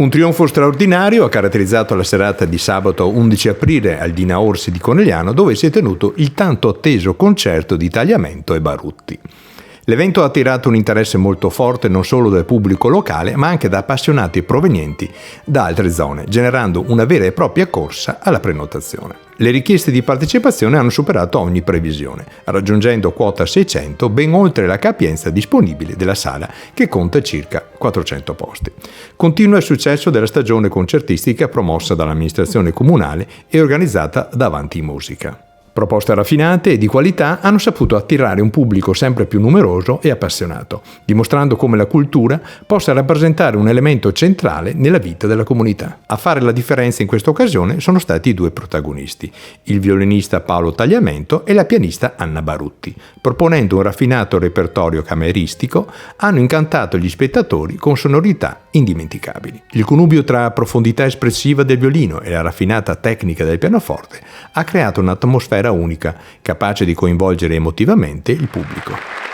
Un trionfo straordinario ha caratterizzato la serata di sabato 11 aprile al Dina Orsi di Conegliano, dove si è tenuto il tanto atteso concerto di Tagliamento e Barutti. L'evento ha attirato un interesse molto forte non solo del pubblico locale, ma anche da appassionati provenienti da altre zone, generando una vera e propria corsa alla prenotazione. Le richieste di partecipazione hanno superato ogni previsione, raggiungendo quota 600, ben oltre la capienza disponibile della sala, che conta circa 400 posti. Continua il successo della stagione concertistica promossa dall'amministrazione comunale e organizzata da Avanti Musica. Proposte raffinate e di qualità hanno saputo attirare un pubblico sempre più numeroso e appassionato, dimostrando come la cultura possa rappresentare un elemento centrale nella vita della comunità. A fare la differenza in questa occasione sono stati i due protagonisti, il violinista Paolo Tagliamento e la pianista Anna Barutti. Proponendo un raffinato repertorio cameristico, hanno incantato gli spettatori con sonorità indimenticabili. Il connubio tra profondità espressiva del violino e la raffinata tecnica del pianoforte ha creato un'atmosfera unica, capace di coinvolgere emotivamente il pubblico.